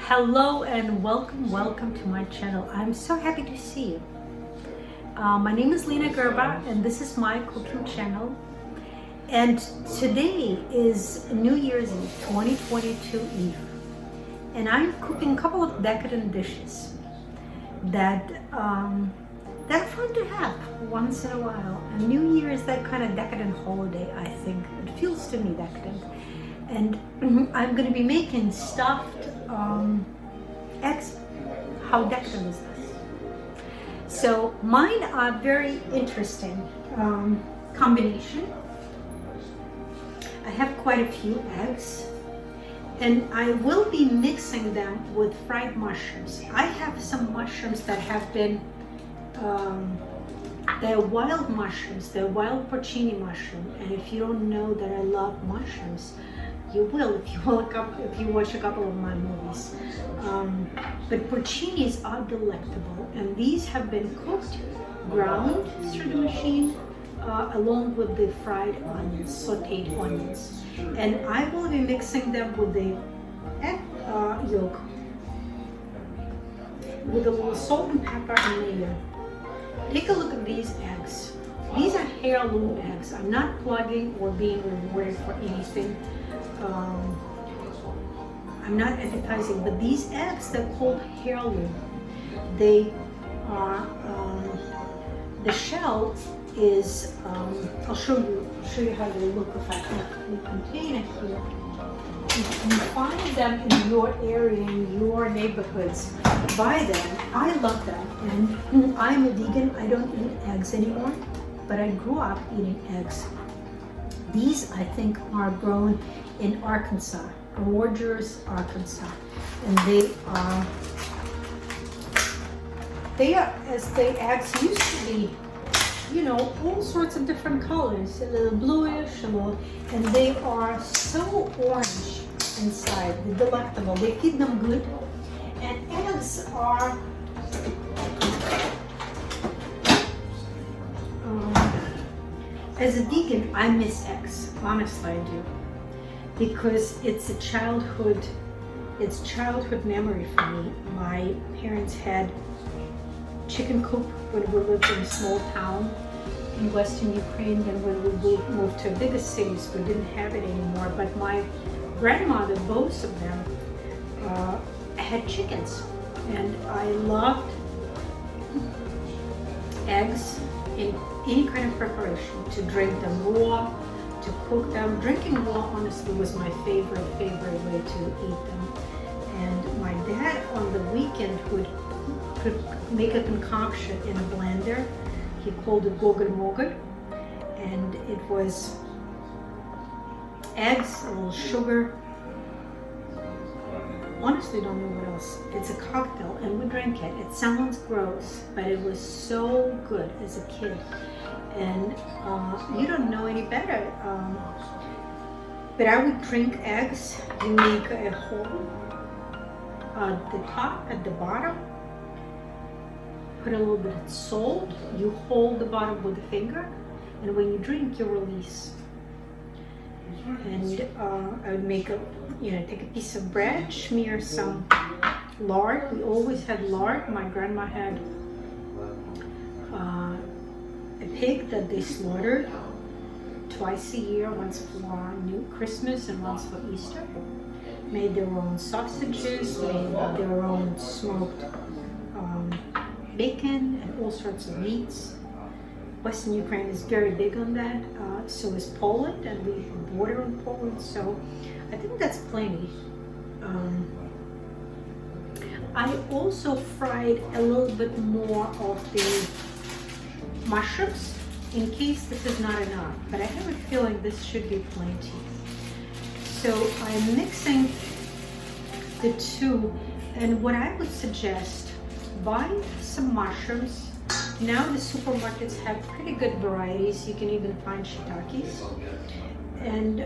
Hello and welcome to my channel. I'm so happy to see you. My name is Lena Gerba and this is my cooking channel. And today is New Year's Eve, 2022 Eve. And I'm cooking a couple of decadent dishes that are fun to have once in a while. And New Year is that kind of decadent holiday, I think. It feels to me decadent. And I'm going to be making stuffed eggs. How decadent is this? So mine are very interesting combination. I have quite a few eggs, and I will be mixing them with fried mushrooms. I have some mushrooms that have been they're wild mushrooms. They're wild porcini mushroom, and if you don't know that I love mushrooms, you will if you watch a couple of my movies. But porcinis are delectable, and these have been cooked, ground through the machine, along with the fried onions, sauteed onions. And I will be mixing them with the egg yolk, with a little salt and pepper and mayo. Take a look at these eggs. These are heirloom eggs. I'm not plugging or being rewarded for anything. I'm not advertising, but these eggs, they're called heirloom. They are, the shell is, I'll show you how they look if I can contain it here. You find them in your area, in your neighborhoods. Buy them. I love them. And I'm a vegan. I don't eat eggs anymore, but I grew up eating eggs. These, I think, are grown in Arkansas, Rogers, Arkansas, and they are, as the eggs used to be, you know, all sorts of different colors, a little bluish, a little, and they are so orange inside. They're delectable. They feed them good, and eggs are as a vegan, I miss eggs. Honestly, I do, because it's childhood memory for me. My parents had chicken coop when we lived in a small town in Western Ukraine. Then when we moved to bigger cities, we didn't have it anymore. But my grandmother, both of them, had chickens, and I loved eggs in any kind of preparation, to drink them raw, to cook them. Drinking raw, honestly, was my favorite way to eat them. And my dad on the weekend could make a concoction in a blender. He called it gogol-mogol, and it was eggs, a little sugar. Honestly, don't know what else. It's a cocktail, and we drank it. It sounds gross, but it was so good as a kid. And you don't know any better. But I would drink eggs. You make a hole at the top, at the bottom. Put a little bit of salt. You hold the bottom with a finger, and when you drink, you release. And I would make take a piece of bread, smear some lard. We always had lard. My grandma had a pig that they slaughtered twice a year, once for Christmas and once for Easter. Made their own sausages, made their own smoked bacon and all sorts of meats. Western Ukraine is very big on that, so is Poland, and we border on Poland, so I think that's plenty. I also fried a little bit more of the mushrooms in case this is not enough, but I have a feeling this should be plenty. So I'm mixing the two, and what I would suggest, buy some mushrooms. Now the supermarkets have pretty good varieties. You can even find shiitakes, and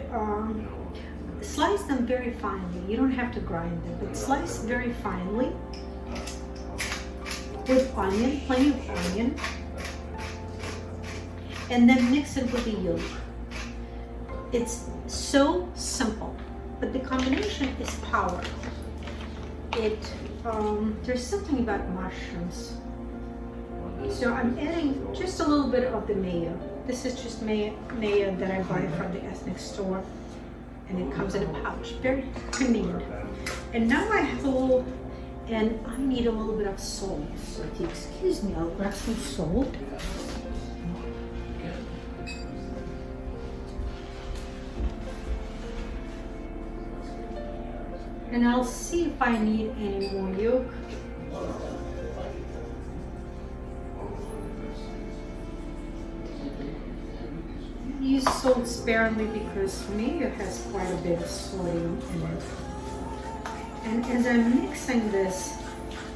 slice them very finely. You don't have to grind them, but slice very finely with onion, plenty of onion, and then mix it with the yolk. It's so simple, but the combination is powerful. it, there's something about mushrooms. So I'm adding just a little bit of the mayo. This is just mayo that I buy from the ethnic store, and it comes in a pouch, very convenient. And now I have a little, and I need a little bit of salt. So if you excuse me, I'll grab some salt. And I'll see if I need any more yolk. Use salt sparingly because mayo has quite a bit of sodium in it. And as I'm mixing this,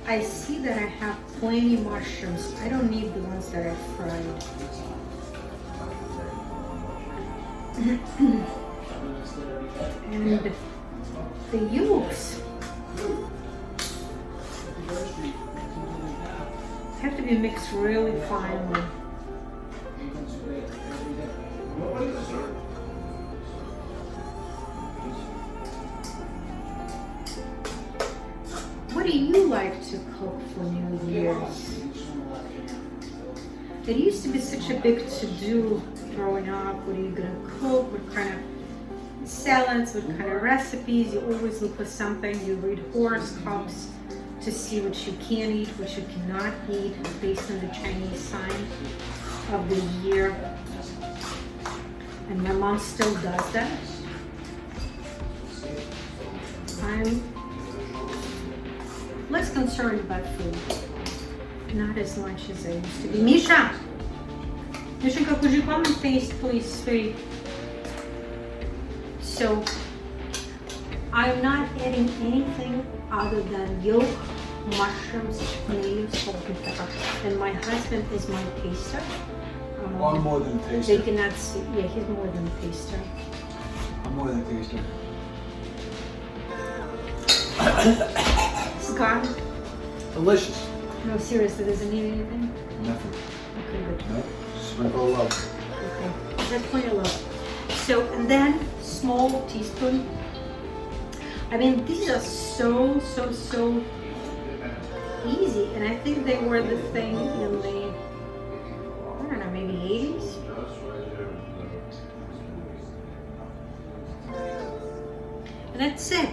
I see that I have plenty of mushrooms. I don't need the ones that I fried. And the yolks have to be mixed really finely. What do you like to cook for New Year's? It used to be such a big to-do growing up. What are you gonna cook? What kind of salads? What kind of recipes? You always look for something. You read horoscopes to see what you can eat, what you cannot eat, based on the Chinese sign of the year. And my mom still does that. I'm less concerned about food. Not as much as I used to be. Misha! Misha, could you come and taste, please, sweetie? So, I'm not adding anything other than yolk, mushrooms, mayo, salt, and pepper. And my husband is my taster. I'm more than a taster. They cannot see. Yeah, he's more than a taster. I'm more than a taster. Scott? Delicious. No, seriously, doesn't need anything? Nothing. Okay, good. No. Sprinkle of love. Okay, that's plenty of love. So, and then small teaspoon. I mean, these are so easy, and I think they were the thing in the, I don't know, maybe 80s? And that's it.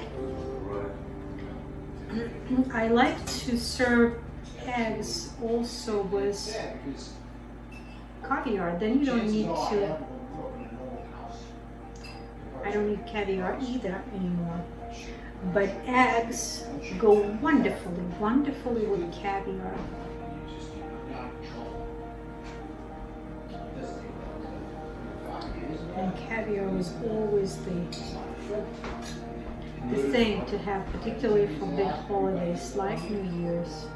I like to serve eggs also with caviar. Then you don't need to, I don't need caviar either anymore. But eggs go wonderfully with caviar. And caviar was always the thing to have, particularly for big holidays like New Year's.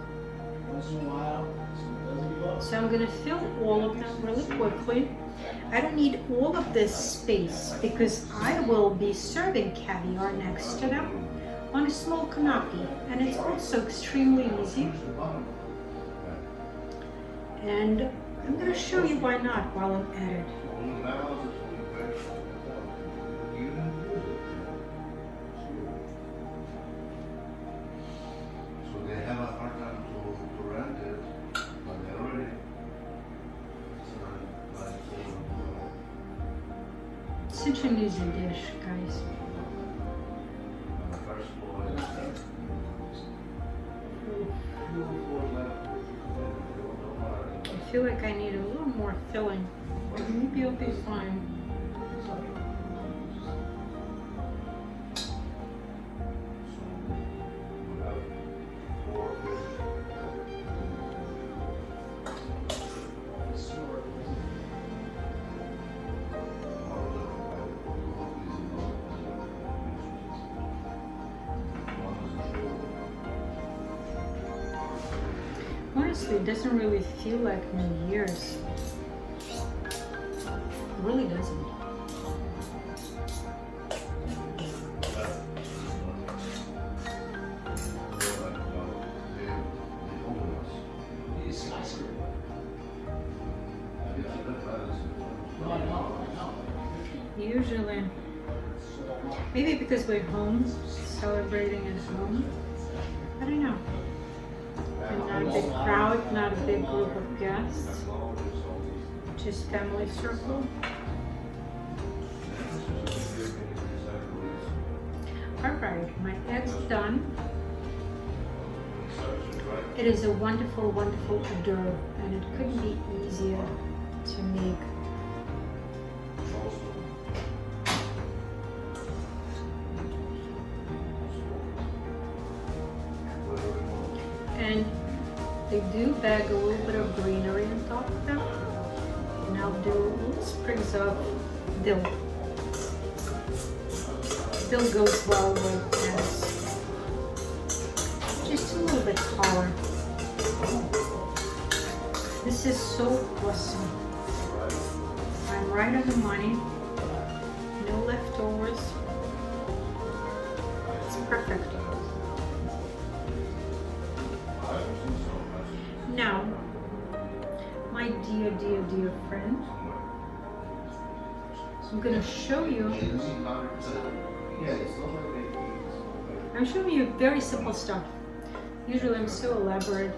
So I'm going to fill all of them really quickly. I don't need all of this space because I will be serving caviar next to them on a small canopy, and it's also extremely easy. And I'm going to show you why not while I'm at it. So they have a hard time to rent it, but they already Such an easy dish, guys. I feel like I need a little more filling. Maybe it'll be fine. Honestly, it doesn't really feel like New Year's. It really doesn't. Usually, maybe because we're home, celebrating at home, I don't know. And not a big crowd, not a big group of guests. Just family circle. Alright, my eggs done. It is a wonderful, wonderful hors d'oeuvre, and it couldn't be easier to make. And they do bag a little bit of greenery on top of them. And I'll do little sprigs of dill. Dill goes well with this. Just a little bit taller. This is so awesome. I'm right on the money. No leftovers. It's perfect. Now, my dear, dear, dear friend, I'm going to show you. I'm showing you very simple stuff. Usually I'm so elaborate,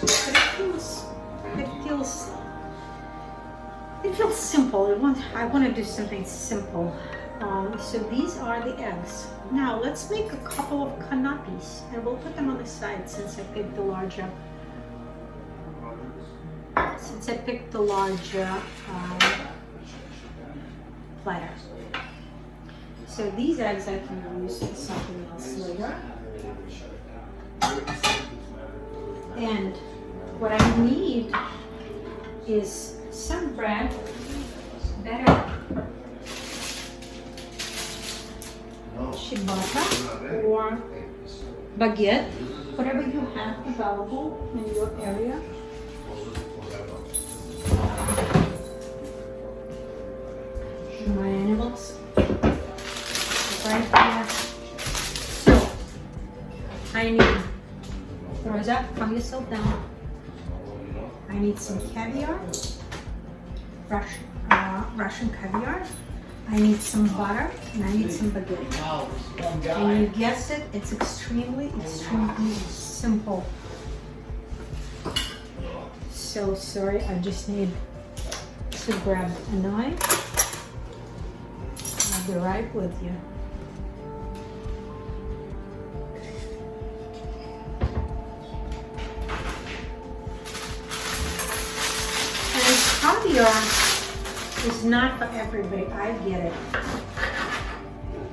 but it feels simple. I want to do something simple. So these are the eggs. Now let's make a couple of canapes, and we'll put them on the side since I picked the larger. Platter. So these eggs I can use for something else later. And what I need is some bread, better ciabatta or baguette, whatever you have available in your area. My animals right here. So I need, Rosa, calm yourself down. I need some caviar, Russian caviar. I need some butter, and I need some baguette. And you guessed it, it's extremely, extremely simple. So sorry, I just need to grab a knife. I'll be right with you. And caviar is not for everybody, I get it.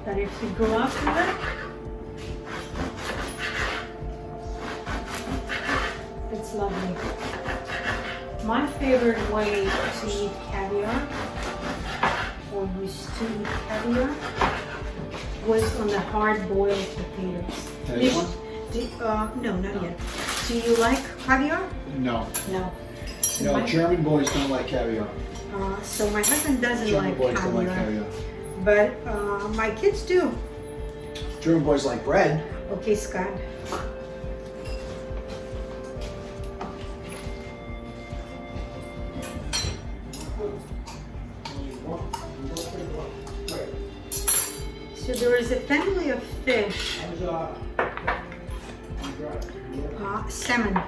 But if you go up with it, it's lovely. My favorite way to eat caviar, or used to eat caviar, was on the hard-boiled potatoes. No, not yet. Do you like caviar? No. No. No, German boys don't like caviar. So my husband doesn't German like boys caviar, don't like caviar. but my kids do. German boys like bread. Okay, Scott. So there is a family of fish, salmon,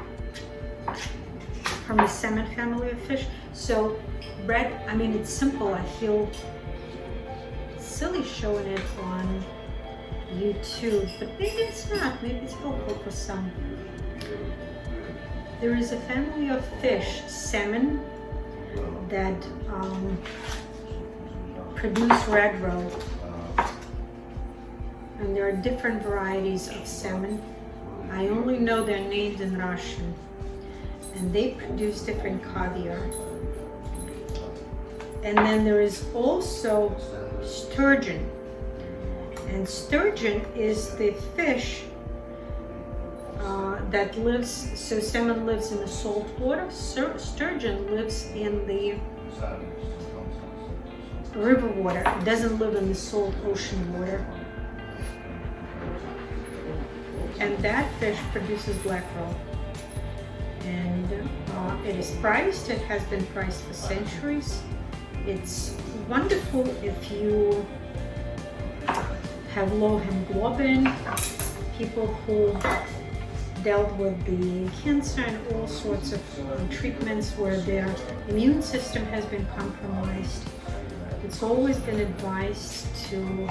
from the salmon family of fish. So bread, I mean, it's simple. I feel silly showing it on YouTube, but maybe it's not. Maybe it's helpful for some. There is a family of fish, salmon, that produce red roe. And there are different varieties of salmon. I only know their names in Russian. And they produce different caviar. And then there is also sturgeon. And sturgeon is the fish that lives, so salmon lives in the salt water. Sturgeon lives in the river water. It doesn't live in the salt ocean water. And that fish produces black roe. And it is priced, it has been priced for centuries. It's wonderful if you have low hemoglobin, people who dealt with the cancer and all sorts of treatments where their immune system has been compromised. It's always been advised to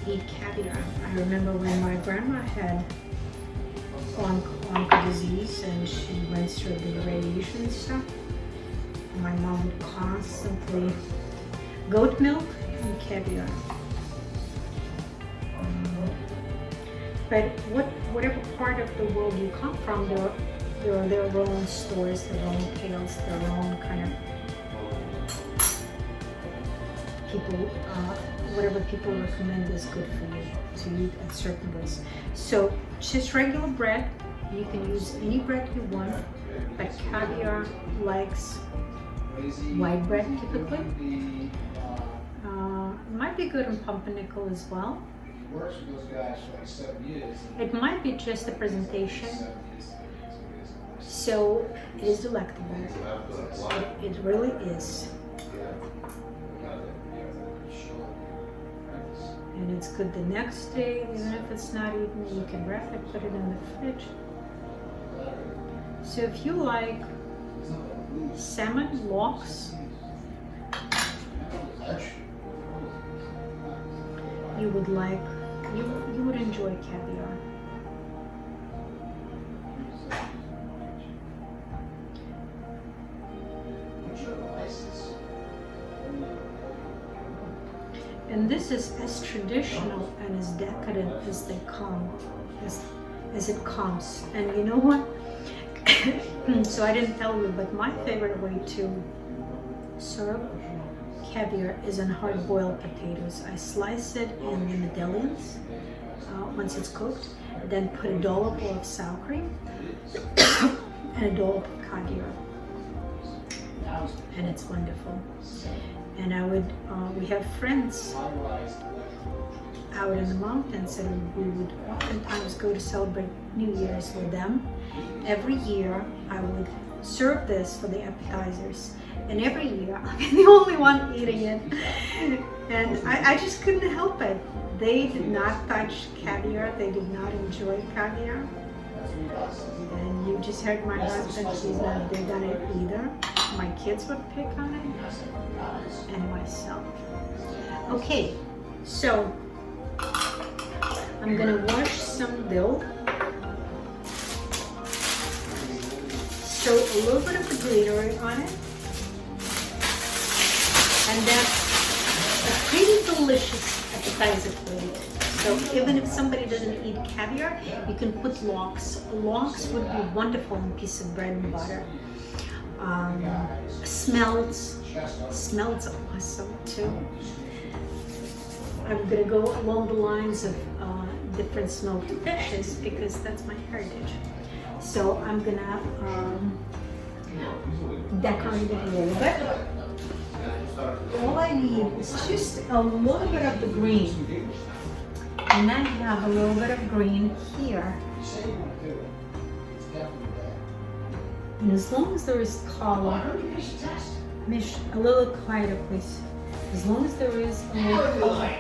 eat caviar. I remember when my grandma had onco disease and she went through the radiation and stuff. My mom would constantly goat milk and caviar. But whatever part of the world you come from, there are their own stories, their own tales, their own kind of people, whatever people recommend is good for you to eat at certain ways. So just regular bread, you can use any bread you want, but caviar likes white bread typically. It might be good on pumpernickel as well. It might be just the presentation. So it is delectable. It really is. And it's good the next day, even if it's not eaten, you can wrap it, put it in the fridge. So if you like salmon lox, you would enjoy caviar. And this is as traditional and as decadent as they come, as it comes. And you know what? So I didn't tell you, but my favorite way to serve caviar is on hard-boiled potatoes. I slice it in the medallions once it's cooked, then put a dollop of sour cream and a dollop of caviar, and it's wonderful. And we have friends out in the mountains, and we would oftentimes go to celebrate New Year's with them. Every year I would serve this for the appetizers, and every year I'm the only one eating it. And I just couldn't help it. They did not touch caviar, they did not enjoy caviar. And you just heard my husband, he's not big on it either. My kids would pick on it, and myself. Okay, so I'm gonna wash some dill. So a little bit of the greenery on it. And that's a pretty delicious appetizer plate. So even if somebody doesn't eat caviar, you can put lox. Lox would be wonderful on a piece of bread and butter. Smelts awesome too. I'm gonna go along the lines of different smoked fishes because that's my heritage. So I'm gonna decorate it a little bit. All I need is just a little bit of the green. And I have a little bit of green here. And as long as there is color, Mish, a little quieter please. As long as there is a little color.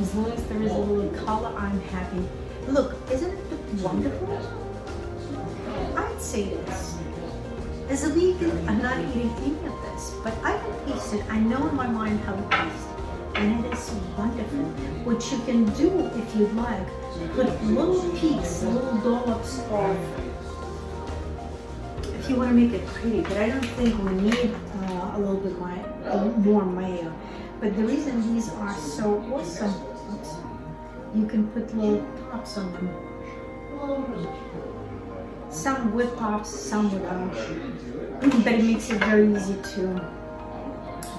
As long as there is a little color, I'm happy. Look, isn't it wonderful? I'd say this. As a vegan, I'm not eating any of this, but I can taste it. I know in my mind how it tastes. And it is wonderful. What you can do, if you'd like, put little peaks, little dollops of, if you want to make it pretty, but I don't think we need a little bit more mayo. But the reason these are so awesome, you can put little tops on them. Some with tops, some without. But it makes it very easy to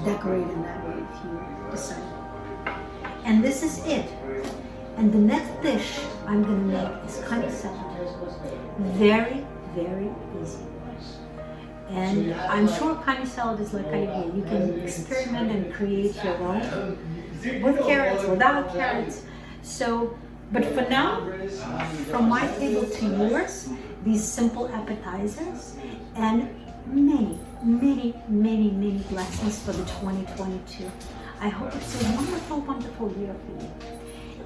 decorate in that way if you decide. And this is it. And the next dish I'm going to make is cauliflower salad. Very, very easy. And I'm sure cauliflower salad is like caviar. You can experiment and create your own with carrots, without carrots. So, but for now, from my table to yours, these simple appetizers and many, many, many, many blessings for the 2022. I hope it's a wonderful, wonderful year for you.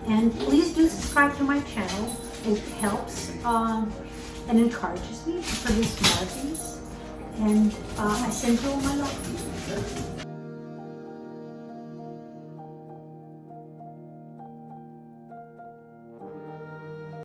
And please do subscribe to my channel. It helps and encourages me to produce more of these. And I send you all my love.